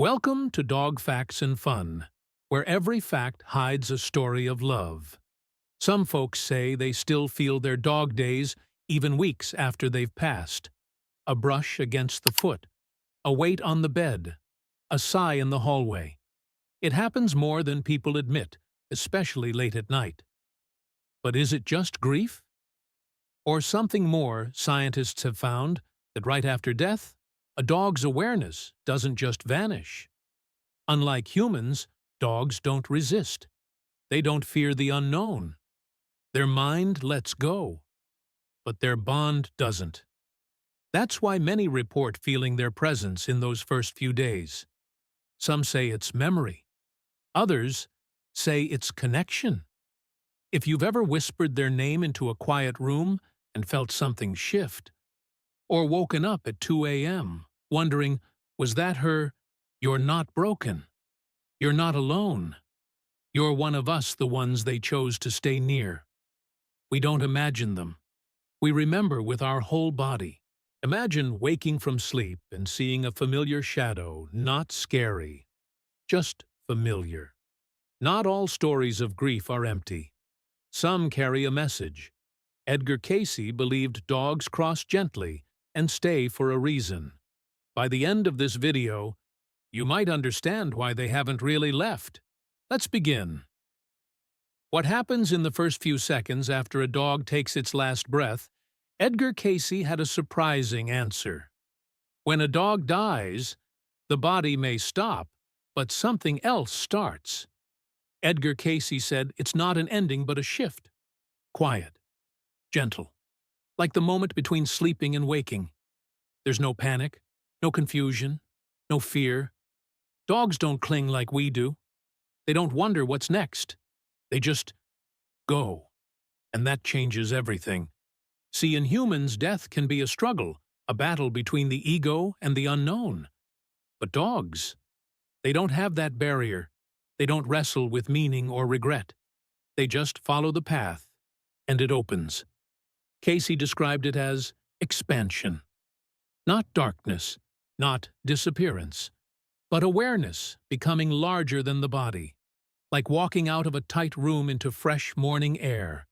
Welcome to Dog Facts and Fun, where every fact hides a story of love. Some folks say they still feel their dog days even weeks after they've passed. A brush against the foot, a weight on the bed, a sigh in the hallway. It happens more than people admit, especially late at night. But is it just grief? Or something more? Scientists have found that right after death, a dog's awareness doesn't just vanish. Unlike humans, dogs don't resist. They don't fear the unknown. Their mind lets go, but their bond doesn't. That's why many report feeling their presence in those first few days. Some say it's memory. Others say it's connection. If you've ever whispered their name into a quiet room and felt something shift, or woken up at 2 a.m., wondering, was that her? You're not broken. You're not alone. You're one of us, the ones they chose to stay near. We don't imagine them. We remember with our whole body. Imagine waking from sleep and seeing a familiar shadow, not scary, just familiar. Not all stories of grief are empty. Some carry a message. Edgar Cayce believed dogs cross gently and stay for a reason. By the end of this video, you might understand why they haven't really left. Let's begin. What happens in the first few seconds after a dog takes its last breath? Edgar Cayce had a surprising answer. When a dog dies, the body may stop, but something else starts. Edgar Cayce said it's not an ending but a shift. Quiet, gentle, like the moment between sleeping and waking. There's no panic, no confusion, no fear. Dogs don't cling like we do. They don't wonder what's next. They just go. And that changes everything. See, in humans, death can be a struggle, a battle between the ego and the unknown. But dogs, they don't have that barrier. They don't wrestle with meaning or regret. They just follow the path, and it opens. Cayce described it as expansion. Not darkness, not disappearance, but awareness becoming larger than the body, like walking out of a tight room into fresh morning air.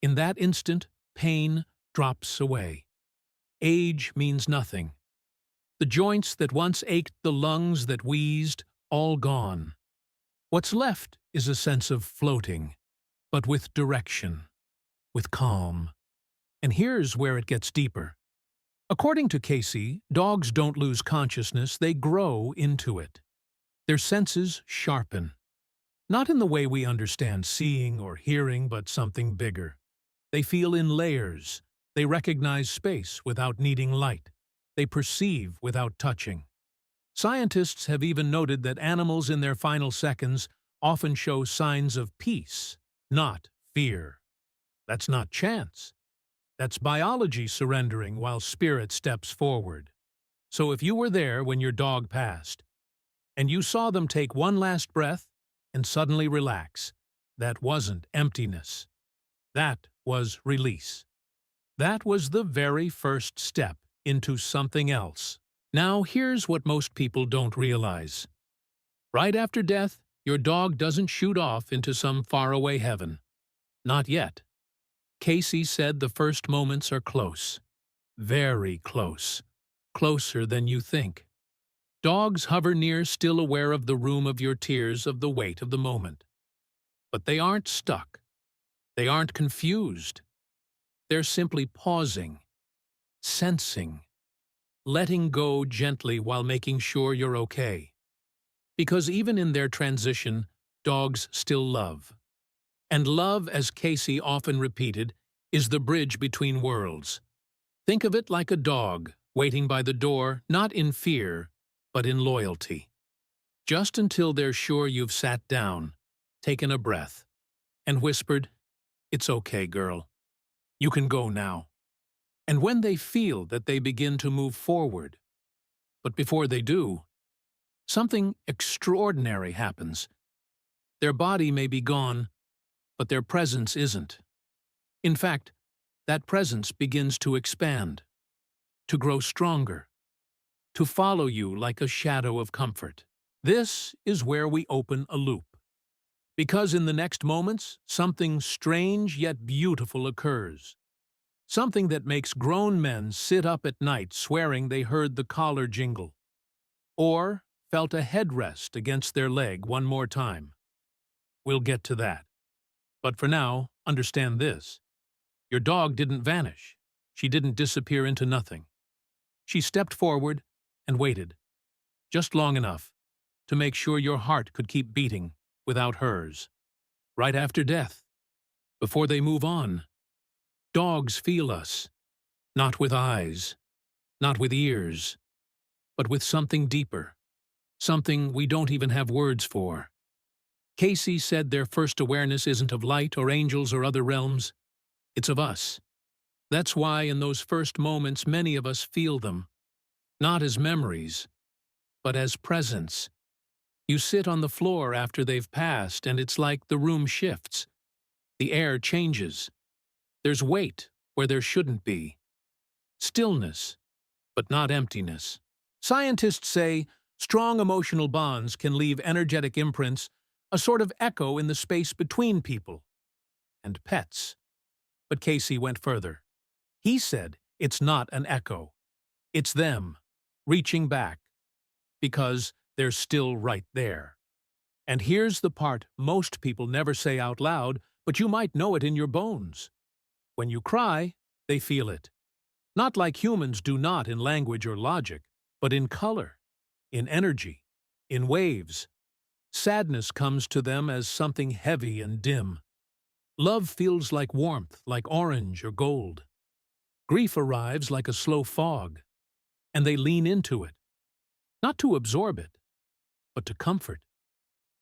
In that instant, pain drops away. Age means nothing. The joints that once ached, the lungs that wheezed, all gone. What's left is a sense of floating, but with direction, with calm. And here's where it gets deeper. According to Cayce, dogs don't lose consciousness, they grow into it. Their senses sharpen. Not in the way we understand seeing or hearing, but something bigger. They feel in layers. They recognize space without needing light. They perceive without touching. Scientists have even noted that animals in their final seconds often show signs of peace, not fear. That's not chance. That's biology surrendering while spirit steps forward. So if you were there when your dog passed, and you saw them take one last breath and suddenly relax, that wasn't emptiness. That was release. That was the very first step into something else. Now here's what most people don't realize. Right after death, your dog doesn't shoot off into some faraway heaven. Not yet. Cayce said the first moments are close. Very close. Closer than you think. Dogs hover near, still aware of the room of your tears, of the weight of the moment. But they aren't stuck. They aren't confused. They're simply pausing, sensing, letting go gently while making sure you're okay. Because even in their transition, dogs still love. And love, as Cayce often repeated, is the bridge between worlds. Think of it like a dog waiting by the door, not in fear, but in loyalty. Just until they're sure you've sat down, taken a breath, and whispered, "It's okay, girl. You can go now." And when they feel that, they begin to move forward. But before they do, something extraordinary happens. Their body may be gone, but their presence isn't. In fact, that presence begins to expand, to grow stronger, to follow you like a shadow of comfort. This is where we open a loop. Because in the next moments, something strange yet beautiful occurs. Something that makes grown men sit up at night swearing they heard the collar jingle, or felt a headrest against their leg one more time. We'll get to that. But for now, understand this. Your dog didn't vanish. She didn't disappear into nothing. She stepped forward and waited, just long enough to make sure your heart could keep beating without hers. Right after death, before they move on, dogs feel us, not with eyes, not with ears, but with something deeper, something we don't even have words for. Cayce said their first awareness isn't of light or angels or other realms, it's of us. That's why in those first moments many of us feel them, not as memories, but as presence. You sit on the floor after they've passed, and it's like the room shifts. The air changes. There's weight where there shouldn't be. Stillness, but not emptiness. Scientists say strong emotional bonds can leave energetic imprints, a sort of echo in the space between people and pets. But Cayce went further. He said it's not an echo. It's them, reaching back, because they're still right there. And here's the part most people never say out loud, but you might know it in your bones. When you cry, they feel it. Not like humans do, not in language or logic, but in color, in energy, in waves. Sadness comes to them as something heavy and dim. Love feels like warmth, like orange or gold. Grief arrives like a slow fog, and they lean into it, not to absorb it, but to comfort.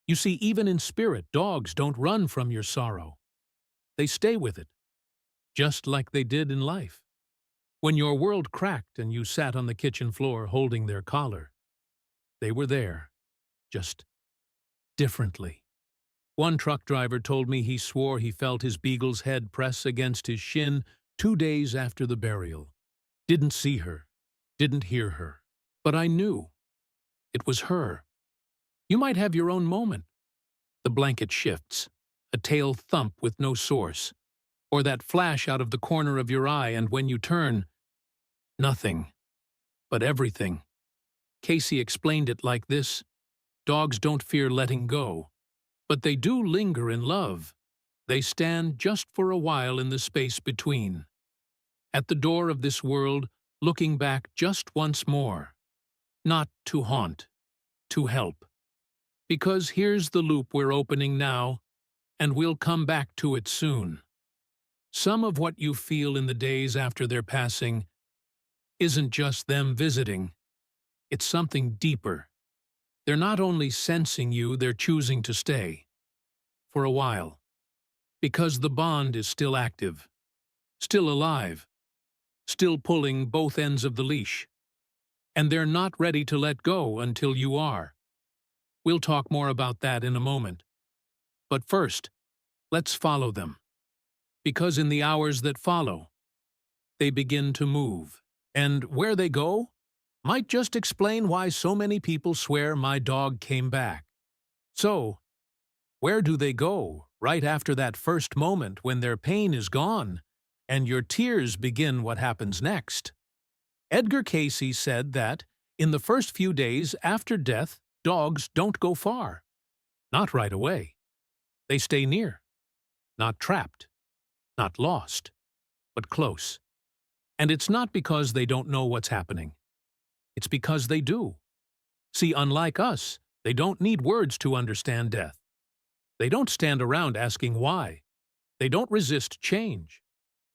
You see, even in spirit, dogs don't run from your sorrow. They stay with it, just like they did in life. When your world cracked and you sat on the kitchen floor holding their collar, they were there, just differently. One truck driver told me he swore he felt his beagle's head press against his shin 2 days after the burial. Didn't see her, didn't hear her, but I knew it was her. You might have your own moment. The blanket shifts, a tail thump with no source, or that flash out of the corner of your eye, and when you turn, nothing, but everything. Cayce explained it like this: dogs don't fear letting go, but they do linger in love. They stand just for a while in the space between, at the door of this world, looking back just once more, not to haunt, to help. Because here's the loop we're opening now, and we'll come back to it soon. Some of what you feel in the days after their passing isn't just them visiting. It's something deeper. They're not only sensing you, they're choosing to stay. For a while. Because the bond is still active, still alive, still pulling both ends of the leash. And they're not ready to let go until you are. We'll talk more about that in a moment. But first, let's follow them. Because in the hours that follow, they begin to move. And where they go might just explain why so many people swear my dog came back. So, where do they go right after that first moment when their pain is gone and your tears begin what happens next? Edgar Cayce said that in the first few days after death, dogs don't go far. Not right away. They stay near. Not trapped. Not lost. But close. And it's not because they don't know what's happening. It's because they do. See, unlike us, they don't need words to understand death. They don't stand around asking why. They don't resist change.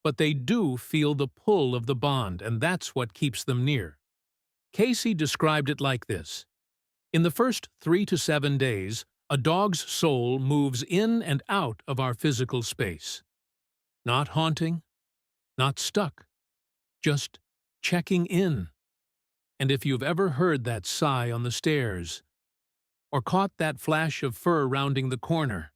But they do feel the pull of the bond, and that's what keeps them near. Cayce described it like this. In the first 3 to 7 days, a dog's soul moves in and out of our physical space. Not haunting, not stuck, just checking in. And if you've ever heard that sigh on the stairs, or caught that flash of fur rounding the corner,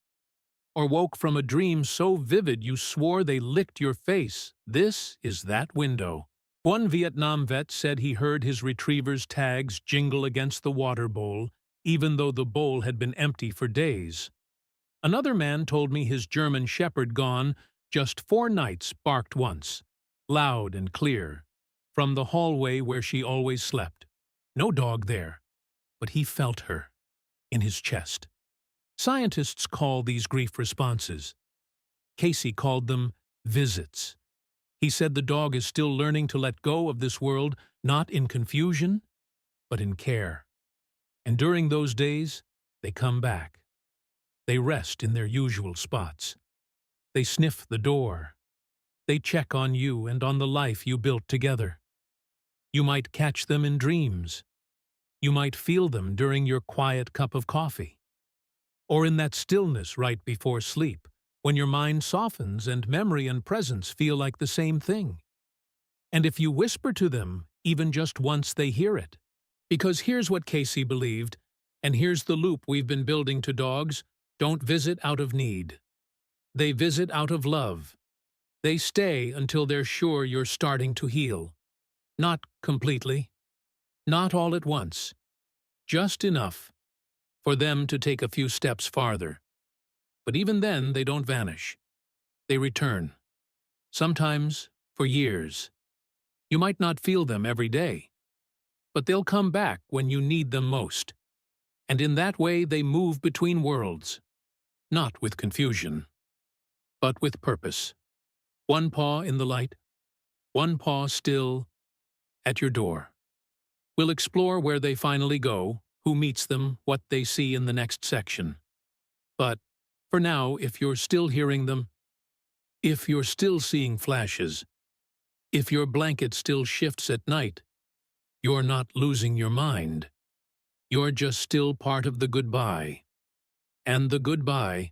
or woke from a dream so vivid you swore they licked your face, this is that window. One Vietnam vet said he heard his retriever's tags jingle against the water bowl, even though the bowl had been empty for days. Another man told me his German shepherd gone just 4 nights barked once, loud and clear, from the hallway where she always slept. No dog there, but he felt her, in his chest. Scientists call these grief responses. Cayce called them visits. He said the dog is still learning to let go of this world, not in confusion, but in care. And during those days, they come back. They rest in their usual spots. They sniff the door. They check on you and on the life you built together. You might catch them in dreams. You might feel them during your quiet cup of coffee. Or in that stillness right before sleep, when your mind softens and memory and presence feel like the same thing. And if you whisper to them, even just once, they hear it. Because here's what Cayce believed, and here's the loop we've been building to dogs: don't visit out of need. They visit out of love. They stay until they're sure you're starting to heal. Not completely. Not all at once. Just enough for them to take a few steps farther. But even then, they don't vanish. They return. Sometimes for years. You might not feel them every day, but they'll come back when you need them most. And in that way, they move between worlds. Not with confusion, but with purpose. One paw in the light, one paw still at your door. We'll explore where they finally go, who meets them, what they see in the next section. But for now, if you're still hearing them, if you're still seeing flashes, if your blanket still shifts at night, you're not losing your mind. You're just still part of the goodbye. And the goodbye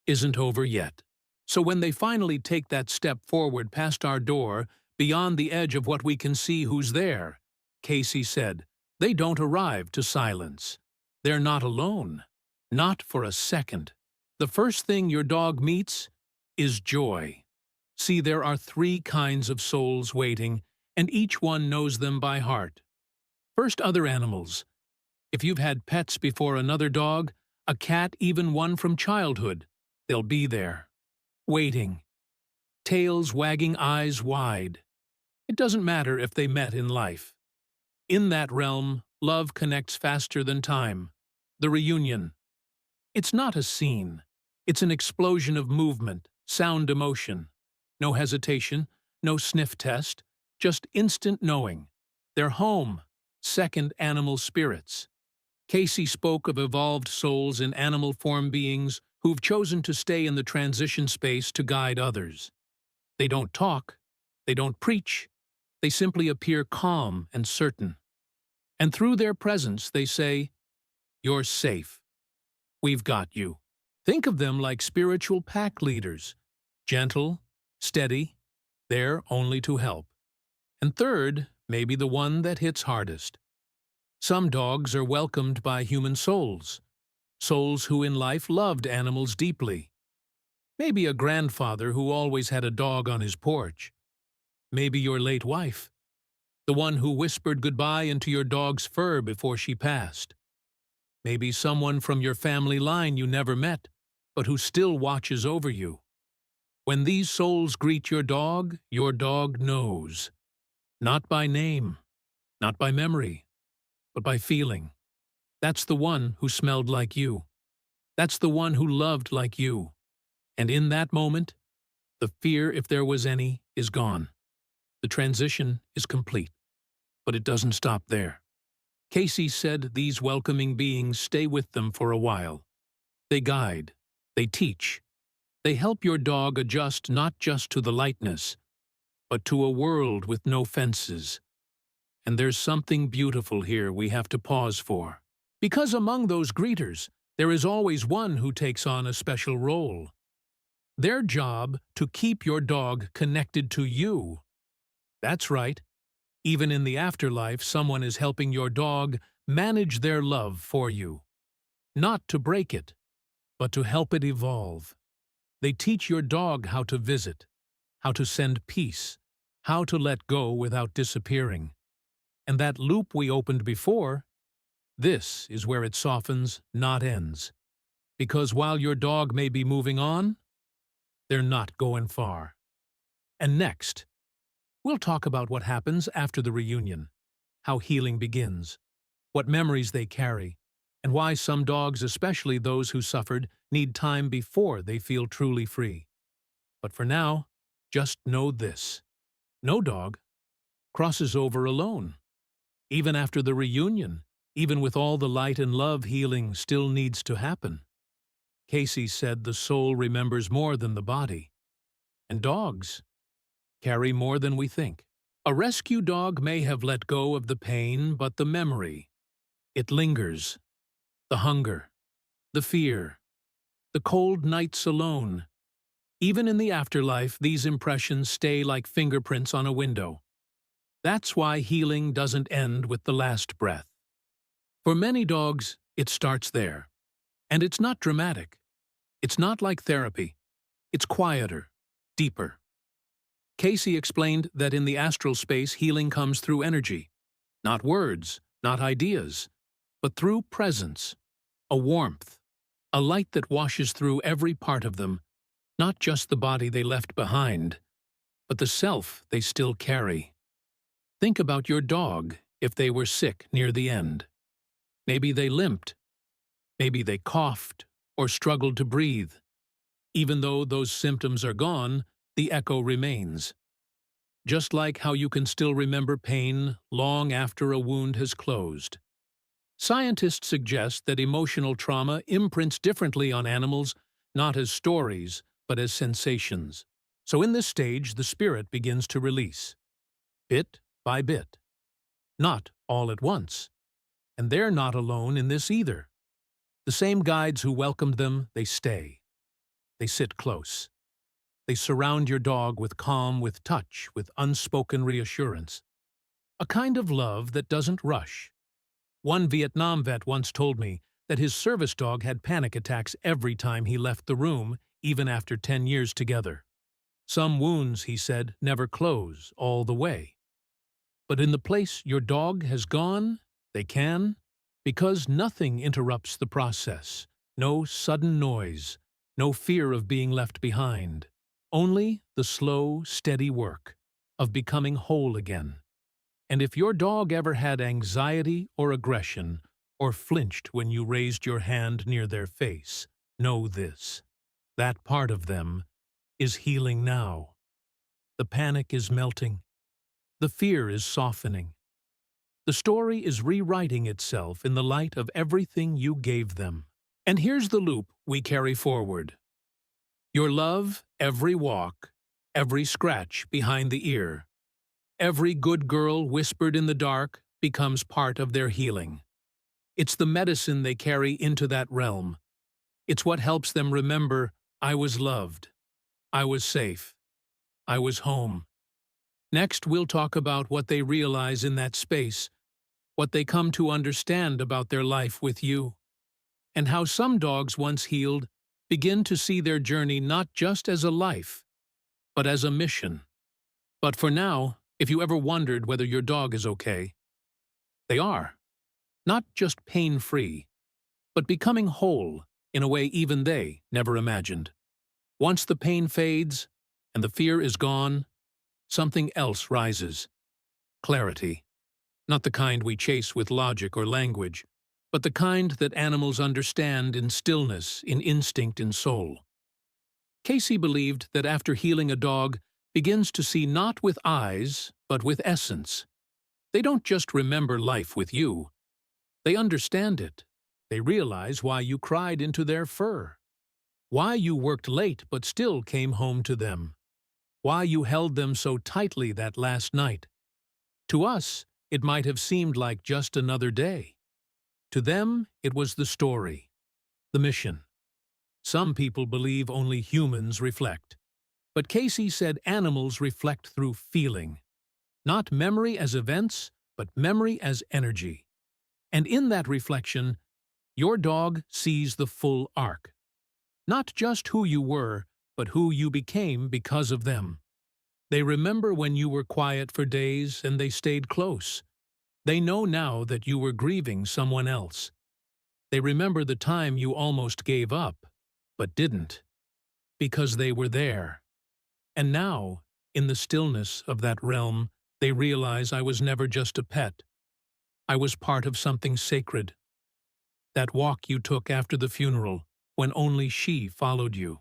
isn't over yet. So when they finally take that step forward past our door, beyond the edge of what we can see who's there, Cayce said, they don't arrive to silence. They're not alone. Not for a second. The first thing your dog meets is joy. See, there are 3 kinds of souls waiting, and each one knows them by heart. First, other animals. If you've had pets before another dog, a cat, even one from childhood, they'll be there, waiting. Tails wagging, eyes wide. It doesn't matter if they met in life. In that realm, love connects faster than time. The reunion. It's not a scene. It's an explosion of movement, sound, emotion. No hesitation, no sniff test, just instant knowing. They're home, second animal spirits. Cayce spoke of evolved souls in animal form beings who've chosen to stay in the transition space to guide others. They don't talk, they don't preach, they simply appear calm and certain. And through their presence they say, "You're safe. We've got you." Think of them like spiritual pack leaders, gentle, steady, there only to help. And third, maybe the one that hits hardest. Some dogs are welcomed by human souls, souls who in life loved animals deeply. Maybe a grandfather who always had a dog on his porch. Maybe your late wife, the one who whispered goodbye into your dog's fur before she passed. Maybe someone from your family line you never met, but who still watches over you. When these souls greet your dog knows. Not by name, not by memory, but by feeling. That's the one who smelled like you. That's the one who loved like you. And in that moment, the fear, if there was any, is gone. The transition is complete. But it doesn't stop there. Cayce said these welcoming beings stay with them for a while. They guide, they teach, they help your dog adjust not just to the lightness, but to a world with no fences. And there's something beautiful here we have to pause for. Because among those greeters, there is always one who takes on a special role. Their job to keep your dog connected to you. That's right. Even in the afterlife, someone is helping your dog manage their love for you. Not to break it, but to help it evolve. They teach your dog how to visit, how to send peace, how to let go without disappearing. And that loop we opened before, this is where it softens, not ends. Because while your dog may be moving on, they're not going far. And next, we'll talk about what happens after the reunion, how healing begins, what memories they carry, and why some dogs, especially those who suffered, need time before they feel truly free. But for now, just know this. No dog crosses over alone. Even after the reunion, even with all the light and love, healing still needs to happen. Cayce said the soul remembers more than the body. And dogs carry more than we think. A rescue dog may have let go of the pain, but the memory, it lingers. The hunger, the fear, the cold nights alone. Even in the afterlife, these impressions stay like fingerprints on a window. That's why healing doesn't end with the last breath. For many dogs, it starts there. And it's not dramatic. It's not like therapy. It's quieter, deeper. Cayce explained that in the astral space, healing comes through energy. Not words, not ideas, but through presence. A warmth, a light that washes through every part of them, not just the body they left behind, but the self they still carry. Think about your dog if they were sick near the end. Maybe they limped. Maybe they coughed or struggled to breathe. Even though those symptoms are gone, the echo remains. Just like how you can still remember pain long after a wound has closed. Scientists suggest that emotional trauma imprints differently on animals, not as stories, but as sensations. So in this stage, the spirit begins to release, bit by bit. Not all at once. And they're not alone in this either. The same guides who welcomed them, they stay. They sit close. They surround your dog with calm, with touch, with unspoken reassurance. A kind of love that doesn't rush. One Vietnam vet once told me that his service dog had panic attacks every time he left the room, even after 10 years together. Some wounds, he said, never close all the way. But in the place your dog has gone, they can, because nothing interrupts the process. No sudden noise, no fear of being left behind. Only the slow, steady work of becoming whole again. And if your dog ever had anxiety or aggression, or flinched when you raised your hand near their face, know this. That part of them is healing now. The panic is melting. The fear is softening. The story is rewriting itself in the light of everything you gave them. And here's the loop we carry forward. Your love, every walk, every scratch behind the ear, every good girl whispered in the dark becomes part of their healing. It's the medicine they carry into that realm. It's what helps them remember, I was loved, I was safe, I was home. Next, we'll talk about what they realize in that space, what they come to understand about their life with you, and how some dogs once healed begin to see their journey not just as a life, but as a mission. But for now, if you ever wondered whether your dog is okay, they are. Not just pain-free, but becoming whole in a way even they never imagined. Once the pain fades and the fear is gone, something else rises. Clarity. Not the kind we chase with logic or language, but the kind that animals understand in stillness, in instinct, in soul. Cayce believed that after healing, a dog begins to see not with eyes, but with essence. They don't just remember life with you. They understand it. They realize why you cried into their fur, why you worked late but still came home to them, why you held them so tightly that last night. To us, it might have seemed like just another day. To them, it was the story, the mission. Some people believe only humans reflect, but Cayce said animals reflect through feeling. Not memory as events, but memory as energy. And in that reflection, your dog sees the full arc. Not just who you were, but who you became because of them. They remember when you were quiet for days and they stayed close. They know now that you were grieving someone else. They remember the time you almost gave up, but didn't, because they were there. And now, in the stillness of that realm, they realize I was never just a pet. I was part of something sacred. That walk you took after the funeral, when only she followed you.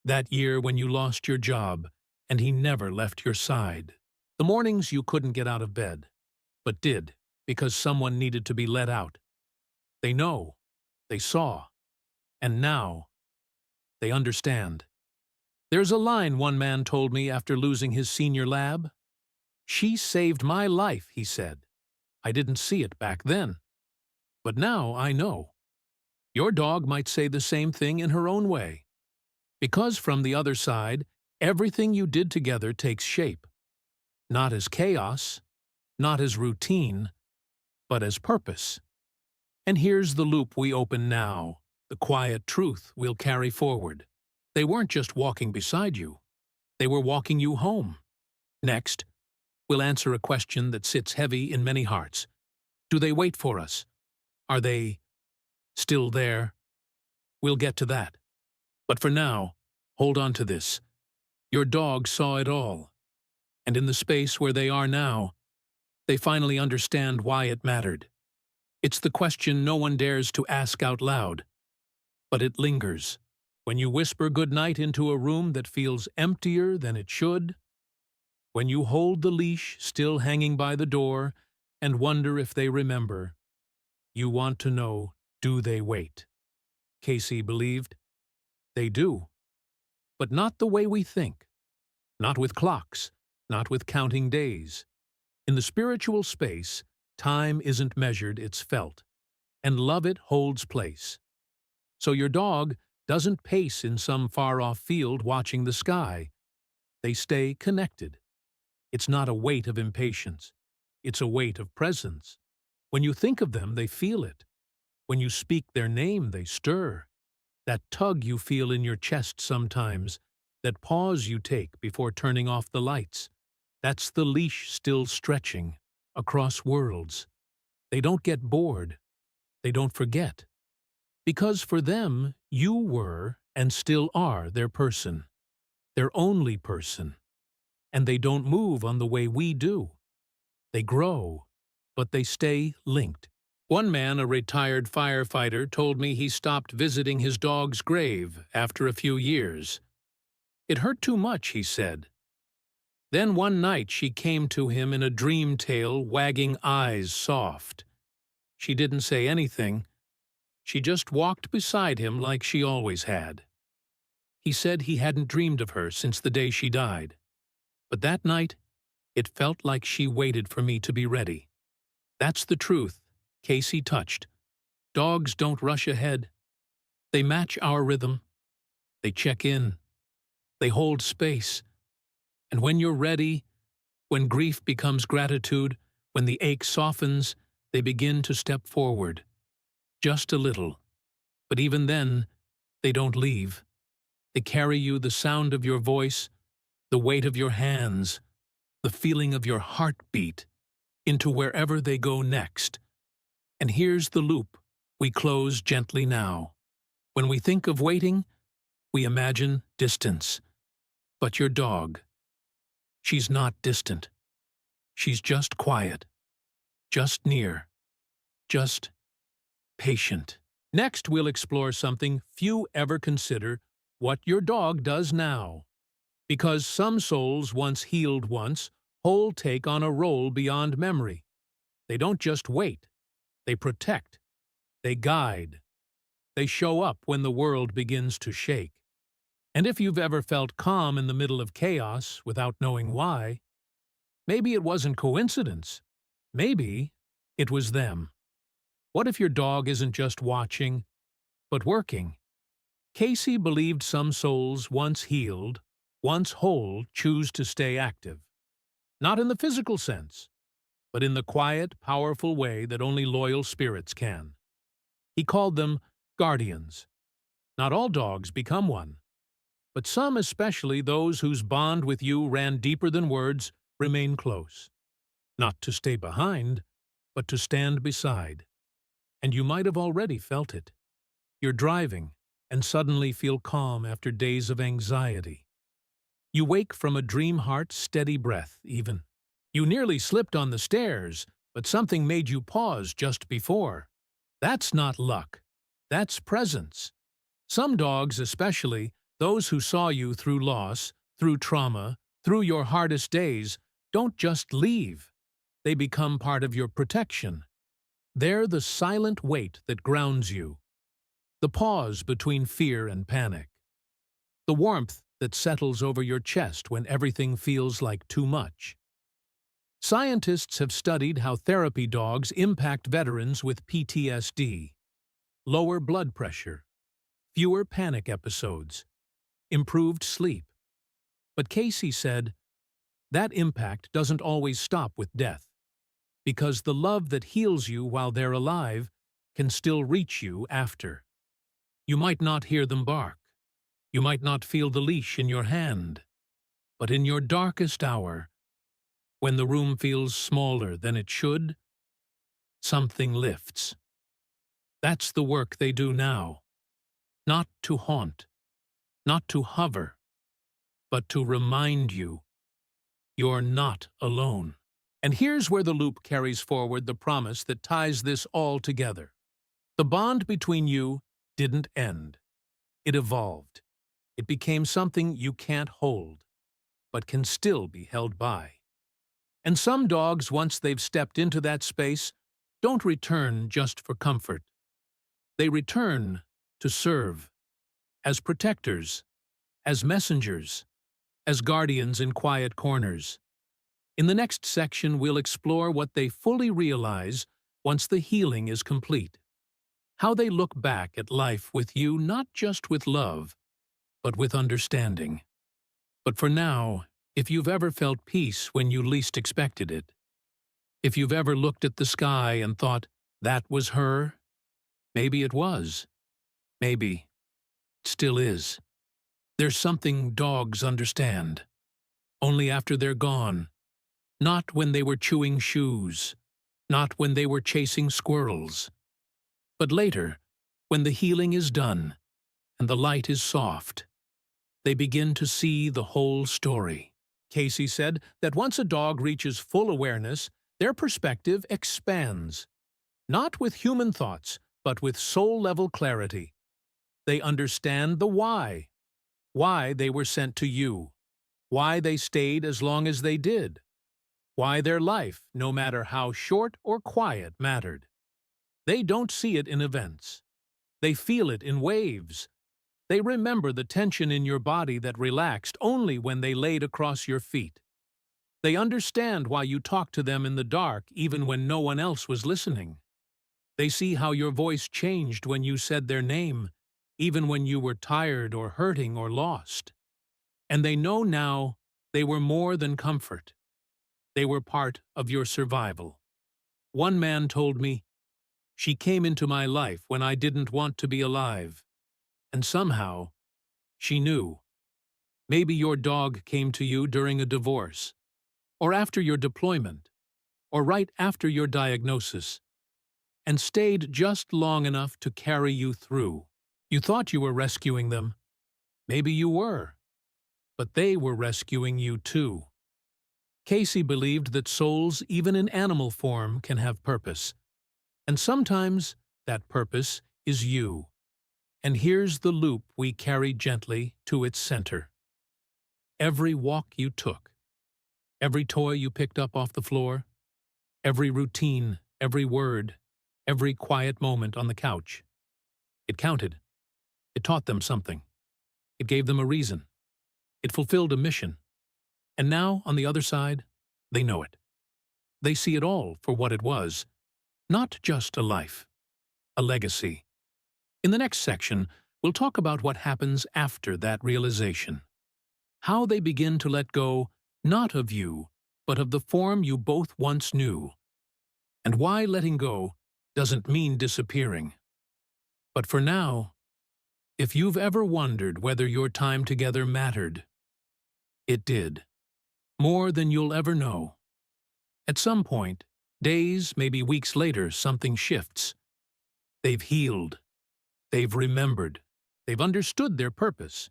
That year when you lost your job, and he never left your side. The mornings you couldn't get out of bed, but did, because someone needed to be let out. They know, they saw, and now they understand. There's a line one man told me after losing his senior lab. "She saved my life," he said. "I didn't see it back then. But now I know." Your dog might say the same thing in her own way. Because from the other side, everything you did together takes shape. Not as chaos, not as routine, but as purpose. And here's the loop we open now, the quiet truth we'll carry forward. They weren't just walking beside you. They were walking you home. Next, we'll answer a question that sits heavy in many hearts. Do they wait for us? Are they still there? We'll get to that. But for now, hold on to this. Your dog saw it all. And in the space where they are now, they finally understand why it mattered. It's the question no one dares to ask out loud. But it lingers. When you whisper goodnight into a room that feels emptier than it should, when you hold the leash still hanging by the door and wonder if they remember, you want to know, do they wait? Cayce believed. They do. But not the way we think. Not with clocks, not with counting days. In the spiritual space, time isn't measured, it's felt. And love it holds place. So your dog doesn't pace in some far-off field watching the sky. They stay connected. It's not a weight of impatience. It's a weight of presence. When you think of them, they feel it. When you speak their name, they stir. That tug you feel in your chest sometimes, that pause you take before turning off the lights, that's the leash still stretching across worlds. They don't get bored. They don't forget. Because for them, you were and still are their person, their only person. And they don't move on the way we do. They grow, but they stay linked. One man, a retired firefighter, told me he stopped visiting his dog's grave after a few years. It hurt too much, he said. Then one night she came to him in a dream tale, wagging eyes soft. She didn't say anything. She just walked beside him like she always had. He said he hadn't dreamed of her since the day she died. But that night, it felt like she waited for me to be ready. That's the truth, Cayce touched. Dogs don't rush ahead. They match our rhythm. They check in. They hold space. And when you're ready, when grief becomes gratitude, when the ache softens, they begin to step forward. Just a little. But even then, they don't leave. They carry you the sound of your voice, the weight of your hands, the feeling of your heartbeat, into wherever they go next. And here's the loop we close gently now. When we think of waiting, we imagine distance. But your dog, she's not distant. She's just quiet, just near, just patient. Next, we'll explore something few ever consider: what your dog does now. Because some souls once healed once, whole take on a role beyond memory. They don't just wait. They protect. They guide. They show up when the world begins to shake. And if you've ever felt calm in the middle of chaos without knowing why, maybe it wasn't coincidence. Maybe it was them. What if your dog isn't just watching, but working? Cayce believed some souls once healed, once whole, choose to stay active. Not in the physical sense, but in the quiet, powerful way that only loyal spirits can. He called them guardians. Not all dogs become one, but some, especially those whose bond with you ran deeper than words, remain close. Not to stay behind, but to stand beside. And you might have already felt it. You're driving and suddenly feel calm after days of anxiety. You wake from a dream heart's steady breath, even. You nearly slipped on the stairs, but something made you pause just before. That's not luck. That's presence. Some dogs, especially those who saw you through loss, through trauma, through your hardest days, don't just leave. They become part of your protection. They're the silent weight that grounds you. The pause between fear and panic. The warmth that settles over your chest when everything feels like too much. Scientists have studied how therapy dogs impact veterans with PTSD. Lower blood pressure, fewer panic episodes, improved sleep. But Cayce said, that impact doesn't always stop with death, because the love that heals you while they're alive can still reach you after. You might not hear them bark. You might not feel the leash in your hand. But in your darkest hour, when the room feels smaller than it should, something lifts. That's the work they do now. Not to haunt, not to hover, but to remind you you're not alone. And here's where the loop carries forward the promise that ties this all together. The bond between you didn't end. It evolved. It became something you can't hold, but can still be held by. And some dogs, once they've stepped into that space, don't return just for comfort. They return to serve, as protectors, as messengers, as guardians in quiet corners. In the next section, we'll explore what they fully realize once the healing is complete. How they look back at life with you, not just with love, but with understanding. But for now, if you've ever felt peace when you least expected it, if you've ever looked at the sky and thought, that was her, maybe it was, maybe it still is. There's something dogs understand, only after they're gone, not when they were chewing shoes, not when they were chasing squirrels, but later, when the healing is done and the light is soft, they begin to see the whole story. Cayce said that once a dog reaches full awareness, their perspective expands, not with human thoughts, but with soul-level clarity. They understand the why they were sent to you, why they stayed as long as they did, why their life, no matter how short or quiet, mattered. They don't see it in events. They feel it in waves. They remember the tension in your body that relaxed only when they laid across your feet. They understand why you talked to them in the dark even when no one else was listening. They see how your voice changed when you said their name, even when you were tired or hurting or lost. And they know now they were more than comfort. They were part of your survival. One man told me, "She came into my life when I didn't want to be alive. And somehow, she knew." Maybe your dog came to you during a divorce, or after your deployment, or right after your diagnosis, and stayed just long enough to carry you through. You thought you were rescuing them. Maybe you were. But they were rescuing you too. Cayce believed that souls, even in animal form, can have purpose. And sometimes that purpose is you. And here's the loop we carry gently to its center. Every walk you took, every toy you picked up off the floor, every routine, every word, every quiet moment on the couch. It counted. It taught them something. It gave them a reason. It fulfilled a mission. And now, on the other side, they know it. They see it all for what it was, not just a life, a legacy. In the next section, we'll talk about what happens after that realization. How they begin to let go, not of you, but of the form you both once knew. And why letting go doesn't mean disappearing. But for now, If you've ever wondered whether your time together mattered, it did. More than you'll ever know. At some point, days, maybe weeks later, something shifts. They've healed. They've remembered. They've understood their purpose.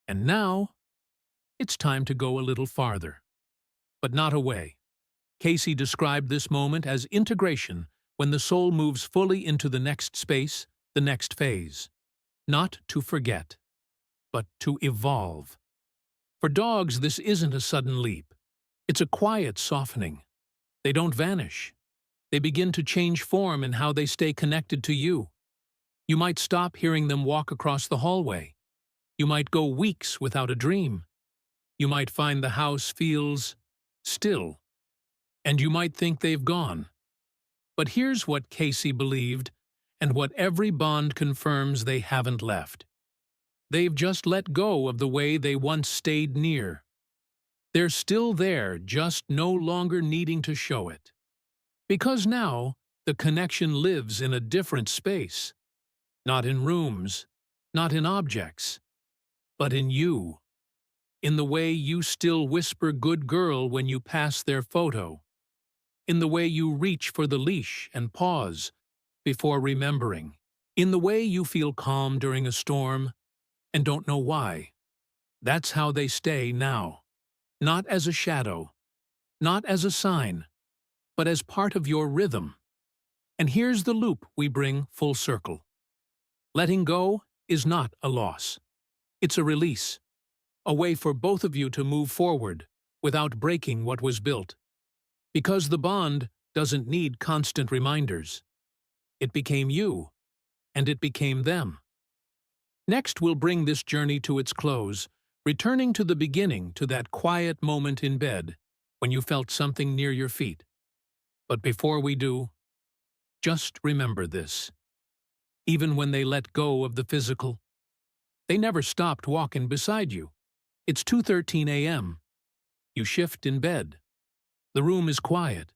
And now, it's time to go a little farther. But not away. Cayce described this moment as integration, when the soul moves fully into the next space, the next phase. Not to forget, but to evolve. For dogs, this isn't a sudden leap. It's a quiet softening. They don't vanish. They begin to change form in how they stay connected to you. You might stop hearing them walk across the hallway. You might go weeks without a dream. You might find the house feels still. And you might think they've gone. But here's what Cayce believed, and what every bond confirms: they haven't left. They've just let go of the way they once stayed near. They're still there, just no longer needing to show it. Because now, the connection lives in a different space. Not in rooms, not in objects, but in you. In the way you still whisper "good girl" when you pass their photo. In the way you reach for the leash and pause before remembering. In the way you feel calm during a storm and don't know why. That's how they stay now. Not as a shadow, not as a sign, but as part of your rhythm. And here's the loop we bring full circle. Letting go is not a loss. It's a release. A way for both of you to move forward without breaking what was built. Because the bond doesn't need constant reminders. It became you, and it became them. Next, we'll bring this journey to its close, returning to the beginning, to that quiet moment in bed when you felt something near your feet. But before we do, just remember this. Even when they let go of the physical, they never stopped walking beside you. It's 2:13 a.m. You shift in bed. The room is quiet.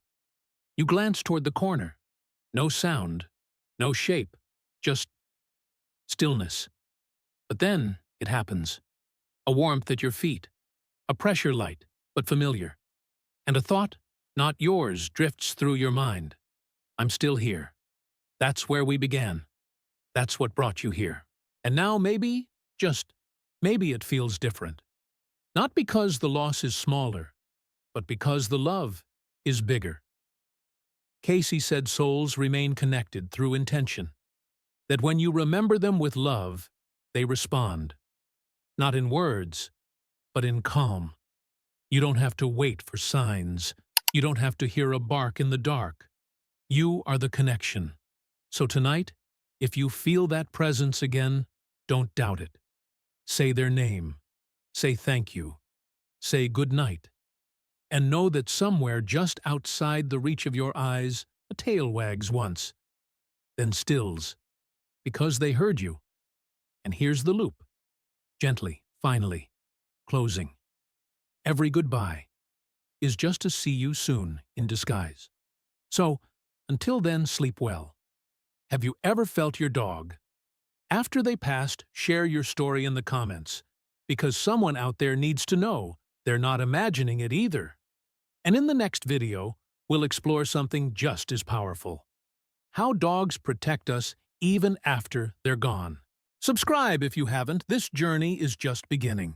You glance toward the corner. No sound, no shape, just stillness. But then it happens. A warmth at your feet, a pressure light, but familiar. And a thought, not yours, drifts through your mind. I'm still here. That's where we began. That's what brought you here. And now maybe, just maybe, it feels different. Not because the loss is smaller, but because the love is bigger. Cayce said souls remain connected through intention. That when you remember them with love, they respond. Not in words, but in calm. You don't have to wait for signs. You don't have to hear a bark in the dark. You are the connection. So tonight, if you feel that presence again, don't doubt it. Say their name. Say thank you. Say good night. And know that somewhere just outside the reach of your eyes, a tail wags once, then stills, because they heard you. And here's the loop. Gently, finally, closing. Every goodbye is just a see you soon in disguise. So, until then, sleep well. Have you ever felt your dog? After they passed, share your story in the comments, because someone out there needs to know they're not imagining it either. And in the next video, we'll explore something just as powerful. How dogs protect us even after they're gone. Subscribe if you haven't. This journey is just beginning.